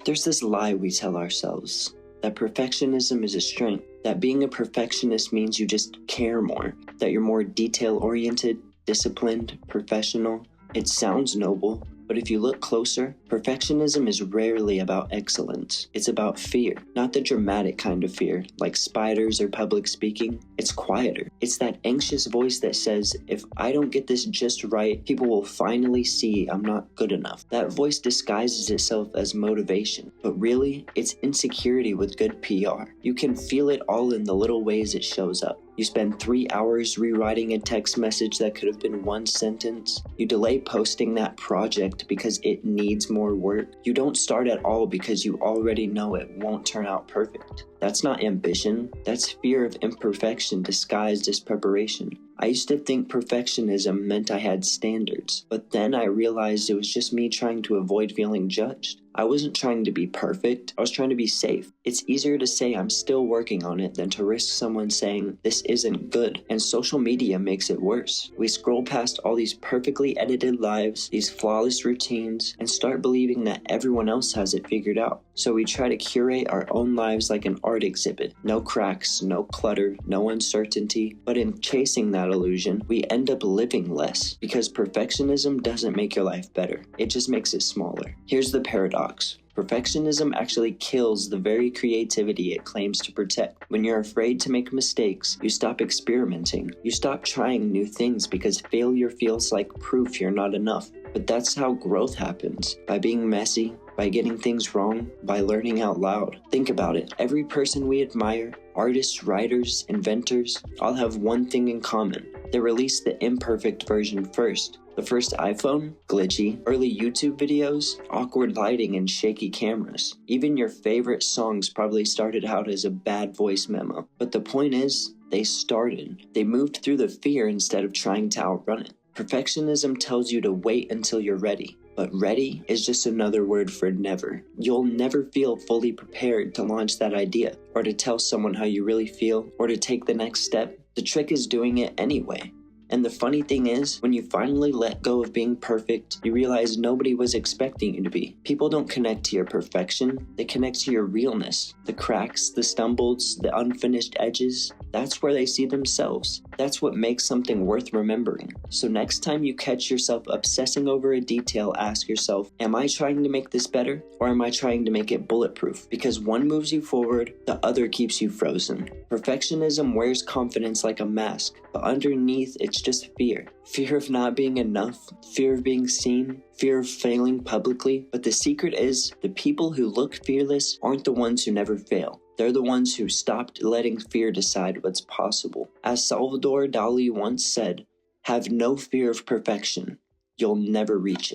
There's this lie we tell ourselves, that perfectionism is a strength, that being a perfectionist means you just care more, that you're more detail-oriented, disciplined, professional. It sounds noble, but if you look closer, perfectionism is rarely about excellence. It's about fear, not the dramatic kind of fear, like spiders or public speaking. It's quieter. It's that anxious voice that says, if I don't get this just right, people will finally see I'm not good enough. That voice disguises itself as motivation, but really, it's insecurity with good PR. You can feel it all in the little ways it shows up. You spend 3 hours rewriting a text message that could have been one sentence. You delay posting that project because it needs more work. You don't start at all because you already know it won't turn out perfect. That's not ambition. That's fear of imperfection disguised as preparation. I used to think perfectionism meant I had standards, but then I realized it was just me trying to avoid feeling judged. I wasn't trying to be perfect, I was trying to be safe. It's easier to say I'm still working on it than to risk someone saying this isn't good, and social media makes it worse. We scroll past all these perfectly edited lives, these flawless routines, and start believing that everyone else has it figured out. So we try to curate our own lives like an art exhibit. No cracks, no clutter, no uncertainty. But in chasing that illusion, we end up living less, because perfectionism doesn't make your life better. It just makes it smaller. Here's the paradox. Perfectionism actually kills the very creativity it claims to protect. When you're afraid to make mistakes, you stop experimenting. You stop trying new things because failure feels like proof you're not enough. But that's how growth happens, by being messy, by getting things wrong, by learning out loud. Think about it. Every person we admire, artists, writers, inventors, all have one thing in common. They released the imperfect version first. The first iPhone? Glitchy. Early YouTube videos? Awkward lighting and shaky cameras. Even your favorite songs probably started out as a bad voice memo. But the point is, they started. They moved through the fear instead of trying to outrun it. Perfectionism tells you to wait until you're ready. But ready is just another word for never. You'll never feel fully prepared to launch that idea, or to tell someone how you really feel, or to take the next step. The trick is doing it anyway. And the funny thing is, when you finally let go of being perfect, you realize nobody was expecting you to be. People don't connect to your perfection, they connect to your realness. The cracks, the stumbles, the unfinished edges, that's where they see themselves. That's what makes something worth remembering. So next time you catch yourself obsessing over a detail, ask yourself, am I trying to make this better, or am I trying to make it bulletproof? Because one moves you forward, the other keeps you frozen. Perfectionism wears confidence like a mask, but underneath it's just fear. Fear of not being enough, fear of being seen, fear of failing publicly. But the secret is, the people who look fearless aren't the ones who never fail. They're the ones who stopped letting fear decide what's possible. As Salvador Dalí once said, have no fear of perfection. You'll never reach it.